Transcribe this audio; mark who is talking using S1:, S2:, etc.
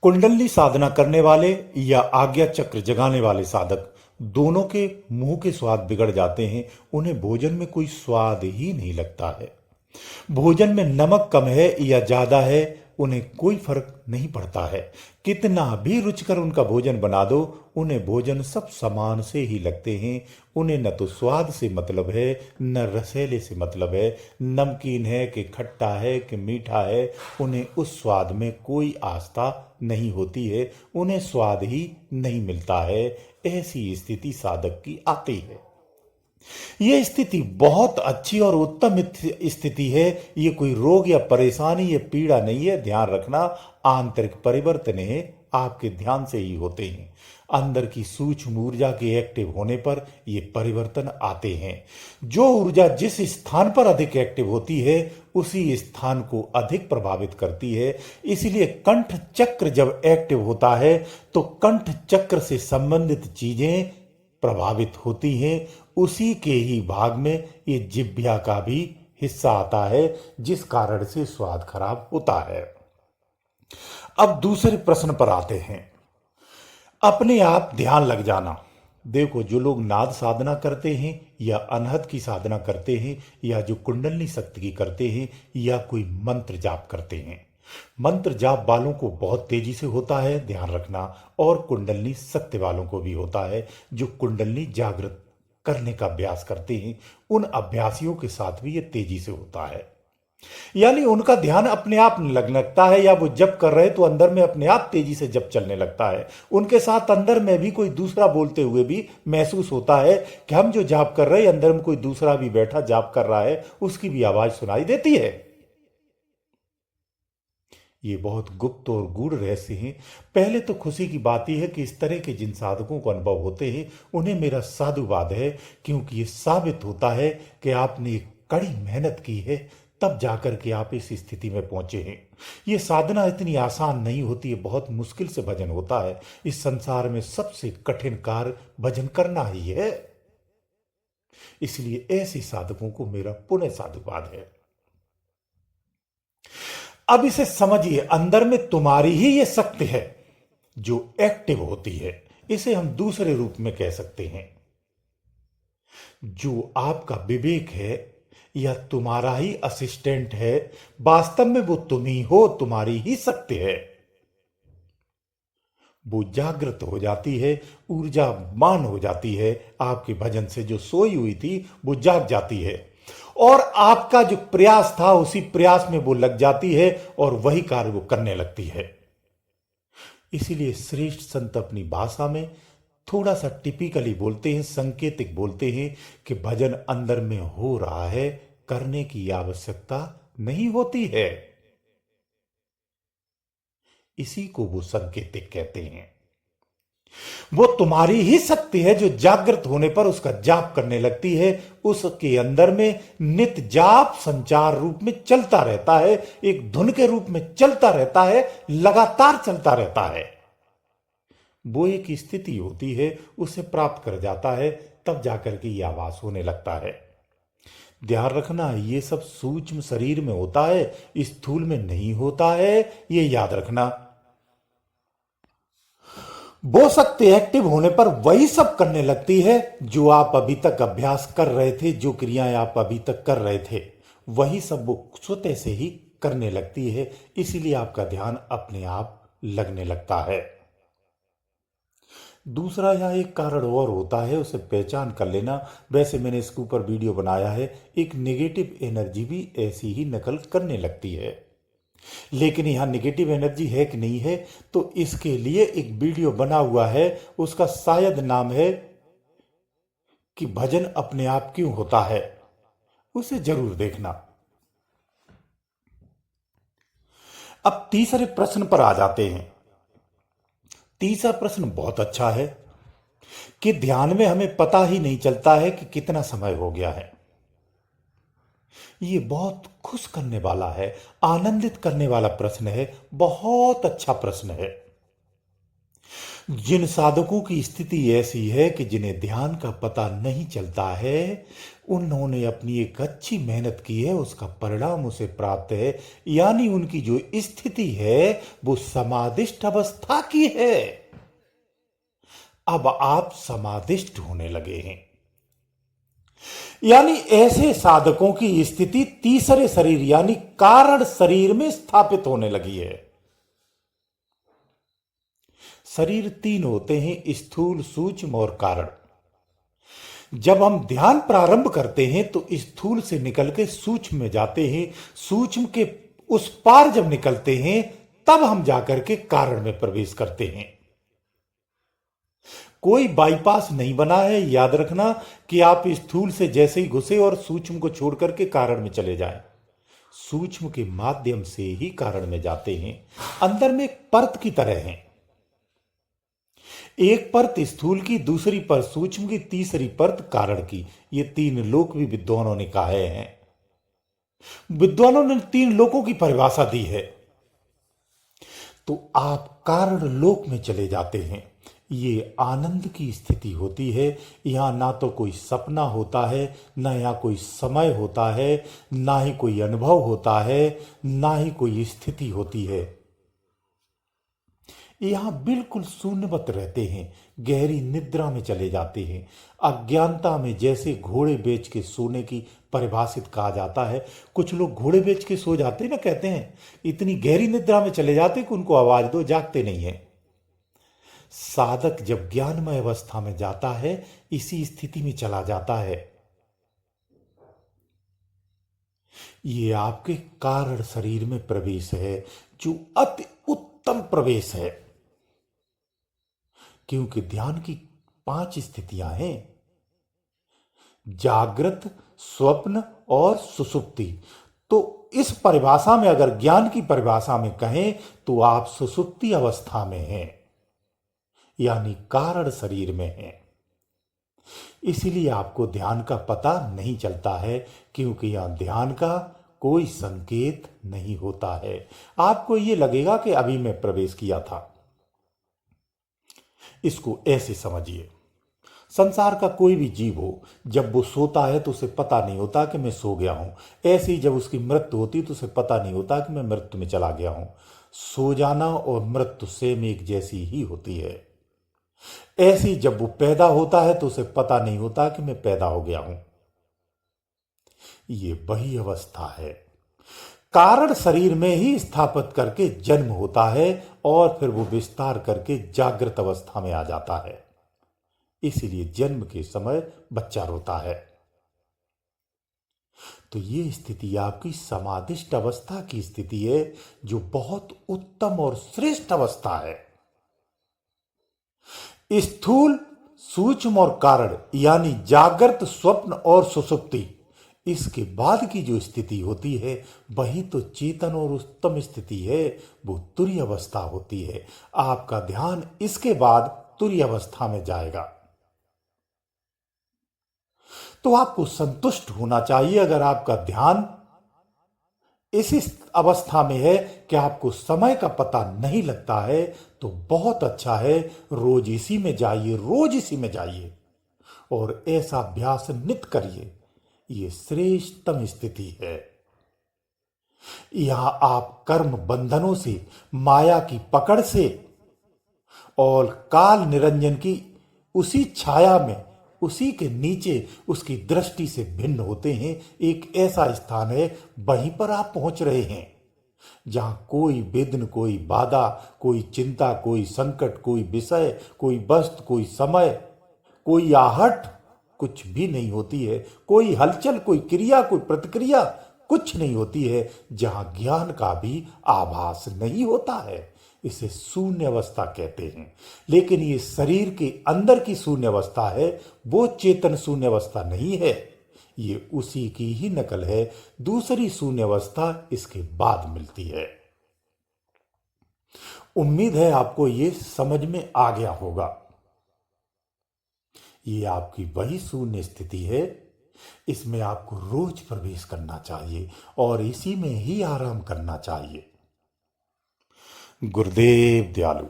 S1: कुंडली साधना करने वाले या आज्ञा चक्र जगाने वाले साधक दोनों के मुंह के स्वाद बिगड़ जाते हैं। उन्हें भोजन में कोई स्वाद ही नहीं लगता है। भोजन में नमक कम है या ज्यादा है, उन्हें कोई फर्क नहीं पड़ता है। कितना भी रुचिकर उनका भोजन बना दो, उन्हें भोजन सब समान से ही लगते हैं। उन्हें न तो स्वाद से मतलब है, न रसेले से मतलब है, नमकीन है कि खट्टा है कि मीठा है, उन्हें उस स्वाद में कोई आस्था नहीं होती है। उन्हें स्वाद ही नहीं मिलता है। ऐसी स्थिति साधक की आती है। यह स्थिति बहुत अच्छी और उत्तम स्थिति है। ये कोई रोग या परेशानी या पीड़ा नहीं है। ध्यान रखना, आंतरिक परिवर्तन है आपके ध्यान से ही होते हैं। अंदर की सूक्ष्म ऊर्जा के एक्टिव होने पर ये परिवर्तन आते हैं। जो ऊर्जा जिस स्थान पर अधिक एक्टिव होती है, उसी स्थान को अधिक प्रभावित करती है। इसलिए कंठ चक्र जब एक्टिव होता है तो कंठ चक्र से संबंधित चीजें प्रभावित होती हैं। उसी के ही भाग में ये जिह्वा का भी हिस्सा आता है, जिस कारण से स्वाद खराब होता है। अब दूसरे प्रश्न पर आते हैं। अपने आप ध्यान लग जाना। देखो, जो लोग नाद साधना करते हैं या अनहद की साधना करते हैं या जो कुंडलनी शक्ति की करते हैं या कोई मंत्र जाप करते हैं, मंत्र जाप वालों को बहुत तेजी से होता है, ध्यान रखना। और कुंडलनी शक्ति वालों को भी होता है। जो कुंडलनी जागृत करने का अभ्यास करते हैं, उन अभ्यासियों के साथ भी ये तेजी से होता है। यानी उनका ध्यान अपने आप लगने लगता है, या वो जप कर रहे तो अंदर में अपने आप तेजी से जप चलने लगता है। उनके साथ अंदर में भी कोई दूसरा बोलते हुए भी महसूस होता है कि हम जो जाप कर रहे हैं, अंदर में कोई दूसरा भी बैठा जाप कर रहा है, उसकी भी आवाज सुनाई देती है। ये बहुत गुप्त और गूढ़ रहस्य हैं। पहले तो खुशी की बात यह है कि इस तरह के जिन साधकों को अनुभव होते हैं, उन्हें मेरा साधुवाद है, क्योंकि ये साबित होता है कि आपने एक कड़ी मेहनत की है, तब जाकर के आप इस स्थिति में पहुंचे हैं। ये साधना इतनी आसान नहीं होती है, बहुत मुश्किल से भजन होता है। इस संसार में सबसे कठिन कार्य भजन करना ही है। इसलिए ऐसे साधकों को मेरा पुनः साधुवाद है। अब इसे समझिए, अंदर में तुम्हारी ही ये शक्ति है जो एक्टिव होती है। इसे हम दूसरे रूप में कह सकते हैं, जो आपका विवेक है या तुम्हारा ही असिस्टेंट है, वास्तव में वो तुम ही हो, तुम्हारी ही शक्ति है। वो जागृत हो जाती है, ऊर्जावान हो जाती है। आपके भजन से जो सोई हुई थी वो जाग जाती है, और आपका जो प्रयास था उसी प्रयास में वो लग जाती है और वही कार्य वो करने लगती है। इसीलिए श्रेष्ठ संत अपनी भाषा में थोड़ा सा टिपिकली बोलते हैं, संकेतिक बोलते हैं कि भजन अंदर में हो रहा है, करने की आवश्यकता नहीं होती है। इसी को वो संकेतिक कहते हैं। वो तुम्हारी ही शक्ति है जो जागृत होने पर उसका जाप करने लगती है। उसके अंदर में नित्य जाप संचार रूप में चलता रहता है, एक धुन के रूप में चलता रहता है, लगातार चलता रहता है। वो एक स्थिति होती है, उसे प्राप्त कर जाता है, तब जाकर के ये आवास होने लगता है। ध्यान रखना, ये सब सूक्ष्म शरीर में होता है, स्थूल में नहीं होता है, ये याद रखना। वो शक्ति एक्टिव होने पर वही सब करने लगती है जो आप अभी तक अभ्यास कर रहे थे, जो क्रियाएं आप अभी तक कर रहे थे, वही सब वो स्वतः से ही करने लगती है। इसीलिए आपका ध्यान अपने आप लगने लगता है। दूसरा यहां एक कारण और होता है, उसे पहचान कर लेना। वैसे मैंने इसके ऊपर वीडियो बनाया है। एक नेगेटिव एनर्जी भी ऐसी ही नकल करने लगती है। लेकिन यहां नेगेटिव एनर्जी है कि नहीं है, तो इसके लिए एक वीडियो बना हुआ है। उसका शायद नाम है कि भजन अपने आप क्यों होता है। उसे जरूर देखना। अब तीसरे प्रश्न पर आ जाते हैं। तीसरा प्रश्न बहुत अच्छा है कि ध्यान में हमें पता ही नहीं चलता है कि कितना समय हो गया है। ये बहुत खुश करने वाला है, आनंदित करने वाला प्रश्न है, बहुत अच्छा प्रश्न है। जिन साधकों की स्थिति ऐसी है कि जिन्हें ध्यान का पता नहीं चलता है, उन्होंने अपनी एक अच्छी मेहनत की है, उसका परिणाम उसे प्राप्त है। यानी उनकी जो स्थिति है वो समाधिष्ट अवस्था की है। अब आप समाधिष्ट होने लगे हैं। यानी ऐसे साधकों की स्थिति तीसरे शरीर यानी कारण शरीर में स्थापित होने लगी है। शरीर तीन होते हैं, स्थूल, सूक्ष्म और कारण। जब हम ध्यान प्रारंभ करते हैं तो स्थूल से निकल के सूक्ष्म में जाते हैं, सूक्ष्म के उस पार जब निकलते हैं तब हम जाकर के कारण में प्रवेश करते हैं। कोई बाईपास नहीं बना है। याद रखना कि आप स्थूल से जैसे ही घुसे और सूक्ष्म को छोड़ करके कारण में चले जाएं, सूक्ष्म के माध्यम से ही कारण में जाते हैं। अंदर में एक परत की तरह है, एक परत स्थूल की, दूसरी परत सूक्ष्म की, तीसरी परत कारण की। ये तीन लोक भी विद्वानों ने कहे हैं। विद्वानों ने तीन लोकों की परिभाषा दी है। तो आप कारण लोक में चले जाते हैं। ये आनंद की स्थिति होती है। यहां ना तो कोई सपना होता है, ना यहां कोई समय होता है, ना ही कोई अनुभव होता है, ना ही कोई स्थिति होती है। यहां बिल्कुल शून्यवत रहते हैं, गहरी निद्रा में चले जाते हैं। अज्ञानता में जैसे घोड़े बेच के सोने की परिभाषित कहा जाता है। कुछ लोग घोड़े बेच के सो जाते हैं ना, कहते हैं इतनी गहरी निद्रा में चले जाते कि उनको आवाज दो, जागते नहीं है। साधक जब ज्ञानमय अवस्था में जाता है इसी स्थिति में चला जाता है। ये आपके कारण शरीर में प्रवेश है, जो अति उत्तम प्रवेश है। क्योंकि ध्यान की 5 स्थितियां हैं, जागृत, स्वप्न और सुषुप्ति। तो इस परिभाषा में अगर ज्ञान की परिभाषा में कहें तो आप सुषुप्ति अवस्था में हैं, यानी कारण शरीर में हैं। इसलिए आपको ध्यान का पता नहीं चलता है, क्योंकि यहां ध्यान का कोई संकेत नहीं होता है। आपको यह लगेगा कि अभी मैं प्रवेश किया था। इसको ऐसे समझिए, संसार का कोई भी जीव हो, जब वो सोता है तो उसे पता नहीं होता कि मैं सो गया हूं। ऐसे ही जब उसकी मृत्यु होती तो उसे पता नहीं होता कि मैं मृत्यु में चला गया हूं। सो जाना और मृत्यु सेम एक जैसी ही होती है। ऐसे ही जब वो पैदा होता है तो उसे पता नहीं होता कि मैं पैदा हो गया हूं। ये वही अवस्था है। कारण शरीर में ही स्थापित करके जन्म होता है और फिर वो विस्तार करके जागृत अवस्था में आ जाता है। इसीलिए जन्म के समय बच्चा रोता है। तो ये स्थिति आपकी समाधिष्ट अवस्था की स्थिति है, जो बहुत उत्तम और श्रेष्ठ अवस्था है। स्थूल, सूक्ष्म और कारण यानी जागृत, स्वप्न और सुषुप्ति, इसके बाद की जो स्थिति होती है वही तो चेतन और उत्तम स्थिति है। वो तुरीय अवस्था होती है। आपका ध्यान इसके बाद तुरीय अवस्था में जाएगा। तो आपको संतुष्ट होना चाहिए। अगर आपका ध्यान इसी अवस्था में है कि आपको समय का पता नहीं लगता है तो बहुत अच्छा है, रोज इसी में जाइए, रोज इसी में जाइए और ऐसा अभ्यास नित करिए। ये श्रेष्ठतम स्थिति है। यहां आप कर्म बंधनों से, माया की पकड़ से और काल निरंजन की उसी छाया में, उसी के नीचे उसकी दृष्टि से भिन्न होते हैं। एक ऐसा स्थान है, वहीं पर आप पहुंच रहे हैं जहां कोई विघ्न, कोई बाधा, कोई चिंता, कोई संकट, कोई विषय, कोई वस्तु, कोई समय, कोई आहट कुछ भी नहीं होती है। कोई हलचल, कोई क्रिया, कोई प्रतिक्रिया कुछ नहीं होती है। जहां ज्ञान का भी आभास नहीं होता है। इसे शून्य अवस्था कहते हैं। लेकिन ये शरीर के अंदर की शून्य अवस्था है, वो चेतन शून्य अवस्था नहीं है। ये उसी की ही नकल है। दूसरी शून्य अवस्था इसके बाद मिलती है। उम्मीद है आपको ये समझ में आ गया होगा। ये आपकी वही शून्य स्थिति है। इसमें आपको रोज प्रवेश करना चाहिए और इसी में ही आराम करना चाहिए। गुरुदेव दयालु।